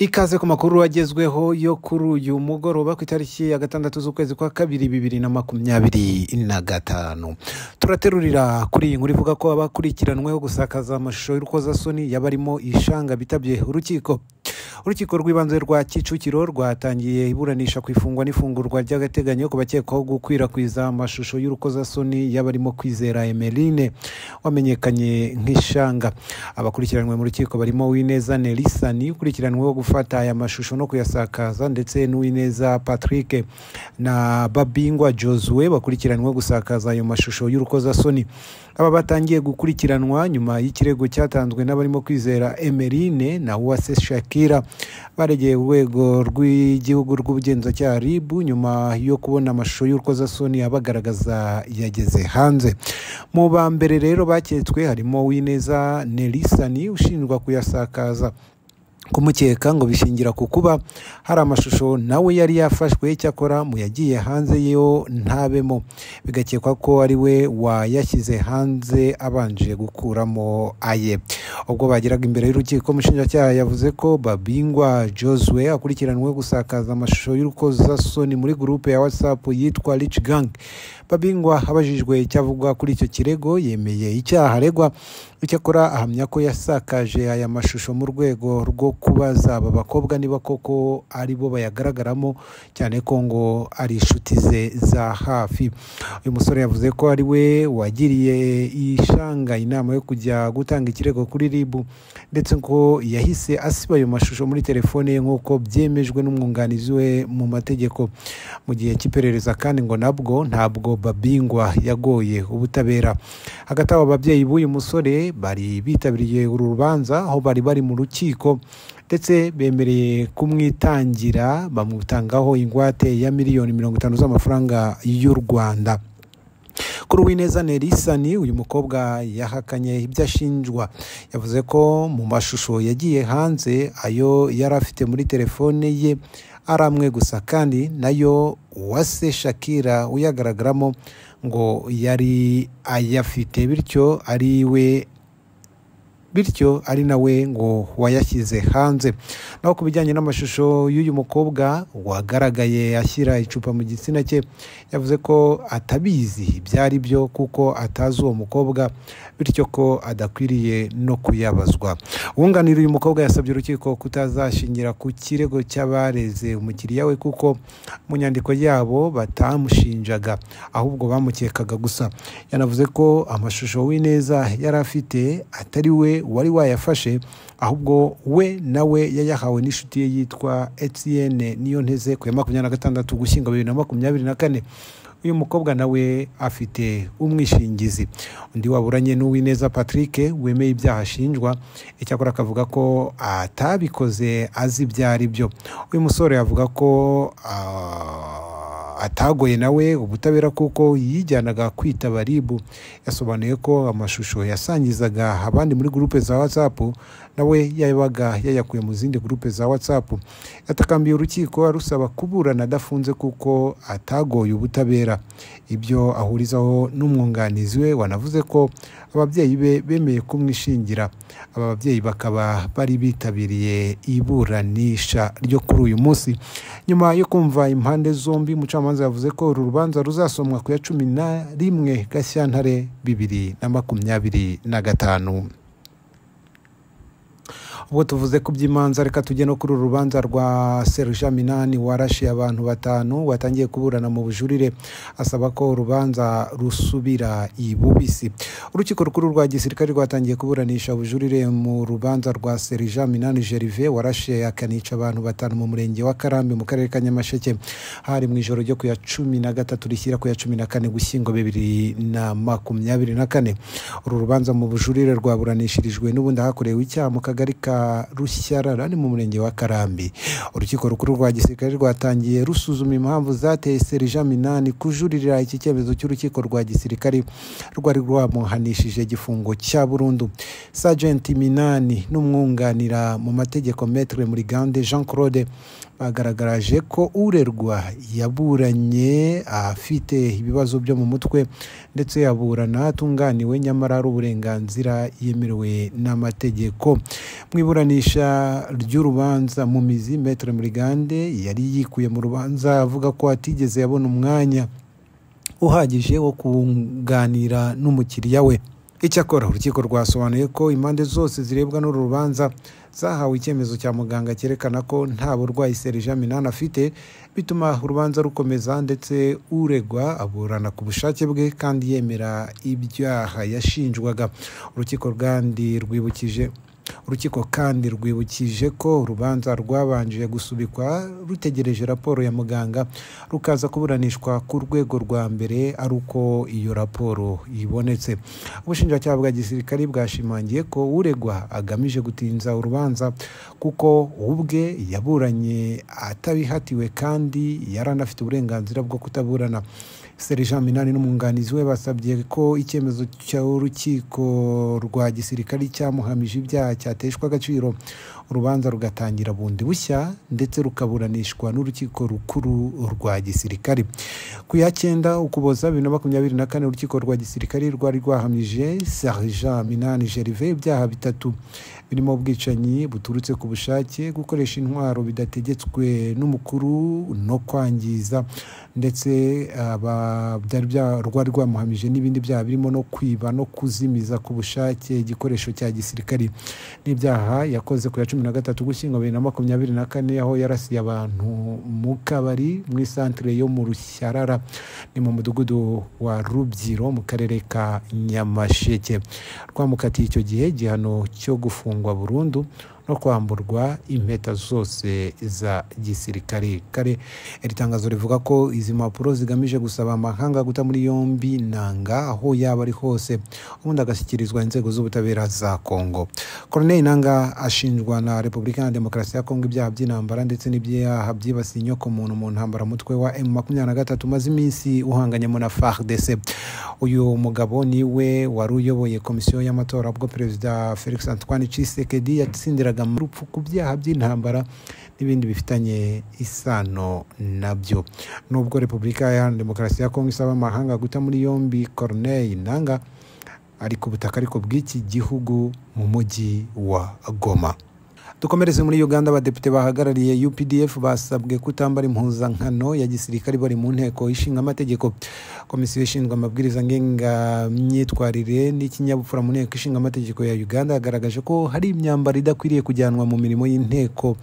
Ikaze ku makuru agezweho yo kuri uyu mugoroba ku itariki ya 6 z'ukwezi kwa 2025. Turaterurira kuri iyi nkuru ivuga ko abakurikiranweho gusakaza amashusho y'urukozasoni yabarimo ishanga bitabye urukiko rw'ibanze rwa Kicukiro rwatangiye iburanisha ku ifungwa n'ifungurwa ry'agateganyo ku bakekwaho gukwirakwiza amashusho y'urukozasoni yabarimo Kwizera Emeline wamenyekanye nk'ishanga. Abakurikiranwe mu rukiko barimo Uwineza Nelisani ukurikiranweho gufata aya mashusho no kuyasakaza, ndetse n'Uwineza Patrick na Babingwa Josue bakurikiranweho gusakaza ayo mashusho y'urukozasoni. Aba batangiye gukurikiranwa nyuma y'ikirego cyatanzwe n'abarimo Kwizera Emeline na Uwase Shakira baregeye urwego rw'igihugu rw'ubugenzacyaha RIB nyuma yo kubona amashusho y'urukozasoni abagaragaza yageze hanze. Mu ba mbere rero baketswe harimo Uwineza Nelisani ushinjwa kuyasakaza, kumukeka ngo bishingira ku kuba hari amashusho nawe yari yafashwe, cyakora mu yagiye hanze yo ntabemo, bigakekwa ko ari we wayashyize hanze abanje gukuramo aye. Ubwo bageraga imbere y'urukiko, umushinjacyaha yavuze ko Babingwa Josue akurikiranwe gusakaza amashusho y'urukozasoni muri groupe ya WhatsApp yitwa Rich Gang. Babingwa abajijwe icyavugwa kuri icyo kirego yemeye icyaha aregwa, icyakora ahamya ko yasakaje aya mashusho mu rwego rwo kubaza aba bakobwa niba koko ari bo bayagaragaramo, cyane ko ngo ari inshuti ze za hafi. Uyu musore yavuze ko ari we wagiriye ishanga inama yo kujya gutanga ikirego kuri RIB, ndetse ko yahise asiba ayo mashusho muri telefone ye nk'uko byemejwe n'umwunganizi we mu mategeko. Mu gihe cy'iperereza kandi ngo nabwo ntabwo Babingwa yagoye ubutabera. Hagati abo ababyeyi b'uyu musore bari bitabiriye uru rubanza aho bari mu rukiko, ndetse bemereye kumwitangira bamutangaho ingwate ya miliyoni 50 z'amafaranga y'u Rwanda. Kuri Uwineza Nelisani, uyu mukobwa yahakanye ibyo ashinjwa. Yavuze ko mu mashusho yagiye hanze ayo yari afite muri telefone ye aramwe gusa, kandi nayo Uwase Shakira uyagaragaramo ngo yari ayafite, bityo ari nawe ngo wayashyize hanze. Naho ku bijyanye n'amashusho y'uyu mukobwa wagaragaye ashyira icupa mu gitsina cye, yavuze ko atabizi byari byo kuko atazi uwo mukobwa, bityo ko adakwiriye no kuyabazwa. Uwunganira uyu mukobwa yasabye urukiko kutazashingira ku kirego cy'abareze umukiriya we kuko mu nyandiko yabo batamushinjaga, ahubwo bamukekaga gusa. Yanavuze ko amashusho Uwineza yari afite atari we wari wayafashe, ahubwo we nawe yayahawe n'inshuti ye yitwa Etienne Niyonteze ku ya 26 Ugushyingo 2024. Uyu mukobwa nawe afite umwishingizi. Undi waburanye n'Uwineza Patrick wemeye ibyaha ashinjwa, icyakora akavuga ko atabikoze azi byari byo. Uyu musore yavuga ko atagoye nawe ubutabera kuko yijyanaga kwitaba RIB. Yasobanuye ko amashusho yasangizaga abandi muri groupe za WhatsApp nawe yabaga yayakuye mu zindi groupe za WhatsApp. Yatakambiye urukiko arusaba kuburana adafunze kuko atagoye ubutabera. Ibyo ahurizaho n'umwunganizi we wanavuze ko ababyeyi be bemeye kumwishingira. Aba babyeyi bakaba bari bitabiriye iburanisha ryo kuri uyu munsi. Nyuma yo kumva impande zombi, umucamanza yavuze ko uru rubanza ruzasomwa ku ya 11 Gashyantare 2025. Ubwo tuvuze ku by'imanza, reka tujye no kuri uru rubanza rwa Serge Minani warashe abantu 5 watangiye kuburana mu bujurire asaba ko urubanza rusubira ibubisi. Urukiko rukuru rwa gisirikare rwatangiye kuburanisha ubujurire mu rubanza rwa Serge Minani Gervais warashe akanica abantu 5 mu murenge wa Karambi mu karere ka Nyamasheke hari mu ijoro ryo ku ya 13 rishyira ku ya 14 Ugushyingo 2024. Uru rubanza mu bujurire rwaburanishirijwe n'ubundi hakorewe icyaha mu kagari ka Rushyarara ni mu murenge wa Karambi. Urukiko rukuru rwa gisirikare rwatangiye rusuzuma impamvu zateye Serge Minani kujuririra iki cyemezo cy'urukiko rwa gisirikare rwari rwamuhanishije igifungo cya burundu. Sergeant Minani n'umwunganira mu mategeko Maître Murigande Jean Claude bagaragaraje ko urerwa yaburanye afite ibibazo byo mu mutwe ndetse yaburana atunganiwe nyamara ari uburenganzira yemerewe n'amategeko. Mu iburanisha ry'urubanza mu mizi Maître Murigande yari yikuye mu rubanza avuga ko atigeze yabona umwanya uhagije wo kuganira n'umukiriya we. Icyakora urukiko rwasobanuye ko impande zose zirebwa n'uru rubanza zahawe icyemezo cya muganga cyerekana ko nta burwayi Serija Minani afite, bituma urubanza rukomeza ndetse uregwa aburana ku bushake bwe kandi yemera ibyaha yashinjwaga. Urukiko kandi rwibukije ko urubanza rwabanje gusubikwa rutegereje raporo ya muganga rukaza kuburanishwa ku rwego rwa mbere ari uko iyo raporo ibonetse. Ubushinjacyaha bwa gisirikare bwashimangiye ko uregwa agamije gutinza urubanza kuko ubwe yaburanye atabihatiwe kandi yaranafite uburenganzira bwo kutaburana. Serija Minani n'umwunganizi we basabye ko icyemezo cy'urukiko rwa gisirikare cyamuhamije ibyaha cyateshwa agaciro, urubanza rugatangira bundi bushya ndetse rukaburanishwa n'urukiko rukuru rwa gisirikare. Ku ya 9 Ukuboza 2024 urukiko rwa gisirikare rwari rwahamije Serija Minani Gervais ibyaha bitatu birimo ubwicanyi buturutse ku bushake, gukoresha intwaro bidategetswe n'umukuru no kwangiza, ndetse rwari rwamuhamije n'ibindi byaha birimo no kwiba no kuzimiza ku bushake igikoresho cya gisirikare. N'ibyaha yakoze ku ya 13 Ugushyingo 2024 aho yarasiye abantu mu kabari mu isantere yo mu Rushyarara ni mu mudugudu wa Rubyiro mu karere ka Nyamasheke. Rwamukatiye icyo gihe igihano cyo gufungwa burundu no kwamburwa impeta zose za gisirikare. Iri tangazo rivuga ko izi mpapuro zigamije gusaba amahanga guta muri yombi Nanga aho yaba ari hose, ubundi agashyikirizwa inzego z'ubutabera za Kongo. Corneille Nanga ashinjwa na Repubulika ya Demokarasi ya Kongo ibyaha by'intambara ndetse n'ibyaha byibasiye inyokomuntu mu ntambara mutwe wa M23 maze iminsi uhanganyemo na FARDC. Uyu mugabo niwe wari uyoboye komisiyo y'amatora ubwo Perezida Felix Antoine Tshisekedi yatsindiraga mu rupfu ku byaha by'intambara n'ibindi bifitanye isano nabyo. Nubwo Repubulika ya Demokarasi ya Kongo isaba amahanga guta muri yombi Corneille Nanga ari ku butaka ariko bw'iki gihugu mu mujyi wa Goma. Dukomereze muri Uganda. Abadepite bahagarariye UPDF basabwe kutambara impuzankano ya gisirikare bari mu nteko ishinga amategeko. Komisiyo ishinzwe amabwiriza ngenga myitwarire n'ikinyabupfura mu nteko ishinga amategeko ya Uganda yagaragaje ko hari imyambaro idakwiriye kujyanwa mu mirimo y'inteko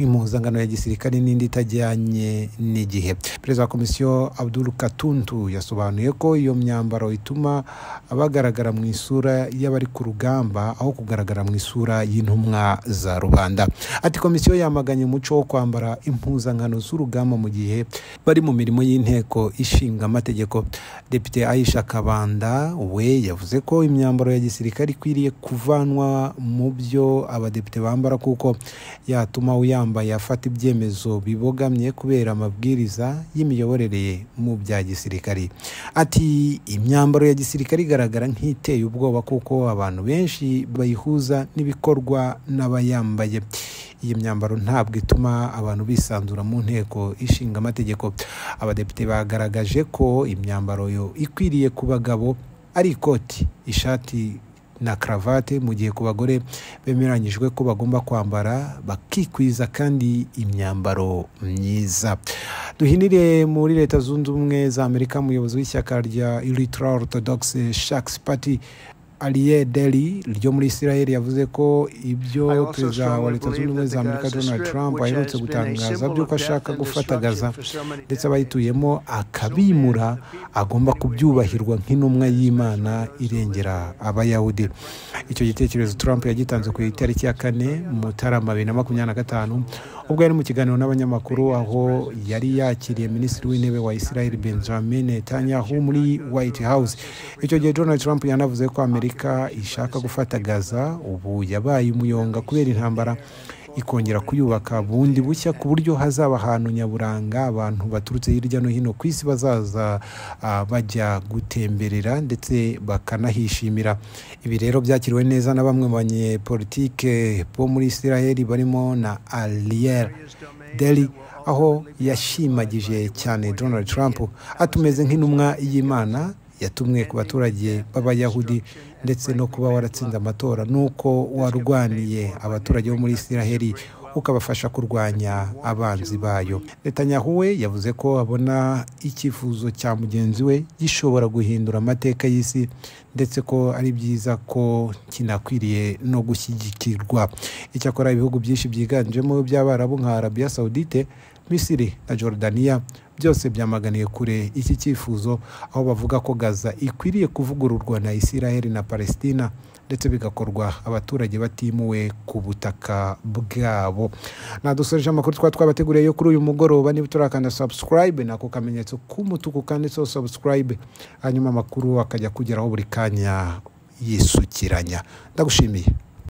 nk'impuzankano ya gisirikare n'indi itajyanye n'igihe. Perezida wa komisiyo Abdul Katuntu yasobanuye ko iyo myambaro ituma abagaragara mu isura y'abari ku rugamba aho kugaragara mu isura y'intumwa za rubanda. Ati komisiyo yamaganye umuco wo kwambara impuzankano z'urugamba mu gihe bari mu mirimo y'inteko ishinga amategeko. Depite Aisha Kabanda we yavuze ko imyambaro ya gisirikare ikwiriye kuvanwa mu byo abadepite bambara kuko yatuma uyambaye afata ibyemezo bibogamye kubera amabwiriza y'imiyoborere mu bya gisirikare. Ati imyambaro ya gisirikare igaragara nk'iteye ubwoba kuko abantu benshi bayihuza n'ibikorwa n'abayambaye. Iyi myambaro ntabwo ituma abantu bisanzura mu nteko ishinga amategeko. Abadepite bagaragaje ko imyambaro yo ikwiriye ku bagabo ari ikoti, ishati na kravate, mu gihe ku bagore bemeranyijwe ko bagomba kwambara bakikwiza kandi imyambaro myiza. Duhinire muri Leta Zunze Ubumwe za Amerika. Umuyobozi w'ishyaka rya Ultra Orthodox Shaks Party Aryeh Deri ryo muri Israel yavuze ko ibyo Perezida wa Leta Zunze Ubumwe za Amerika Donald Trump aherutse gutangaza by'uko ashaka gufata Gaza ndetse abayituyemo akabimura agomba kubyubahirwa nk'intumwa y'Imana irengera Abayahudi. Icyo gitekerezo Trump yagitanze ku itariki ya 4 Mutarama 2025 ubwo yari mu kiganiro n'abanyamakuru aho yari yakiriye Minisitiri w'Intebe wa Israel Benjamin Netanyahu muri White House. Icyo gihe Donald Trump yanavuze ko Amerika ishaka gufata Gaza ubu yabaye umuyonga kubera intambara, ikongera kuyubaka bundi bushya ku buryo hazaba ahantu nyaburanga abantu baturutse hirya no hino ku isi bazaza bajya gutemberera ndetse bakanahishimira. Ibi rero byakiriwe neza na bamwe mu banyepolitike bo muri Israel barimo na Aryeh Deri aho yashimagije cyane Donald Trump atumeze nk'intumwa y'Imana yatumwe ku baturage b'abayahudi ndetse no kuba waratsinze amatora nuko warwaniye abaturage bo muri Isiraheli ukabafasha kurwanya abanzi bayo. Netanyahu we yavuze ko abona icyifuzo cya mugenzi we gishobora guhindura amateka y'isi ndetse ko ari byiza ko kinakwiriye no gushyigikirwa. Icyakora ibihugu byinshi byiganjemo by'Abarabu nka Arabia Saudite, Misiri na Jordania byose byamaganiye kure iki cyifuzo, aho bavuga ko Gaza ikwiriye kuvugururwa na Isiraheli na Palestina ndetse bigakorwa abaturage batimuwe ku butaka bwabo. Nadusoje amakuru twabateguriye yo kuri uyu mugoroba. Niba turakanda subscribe nako kamenyetso k'umutuku kanditseho subscribe, hanyuma amakuru akajya kugeraho buri kanya yisukiranya. Ndagushimiye.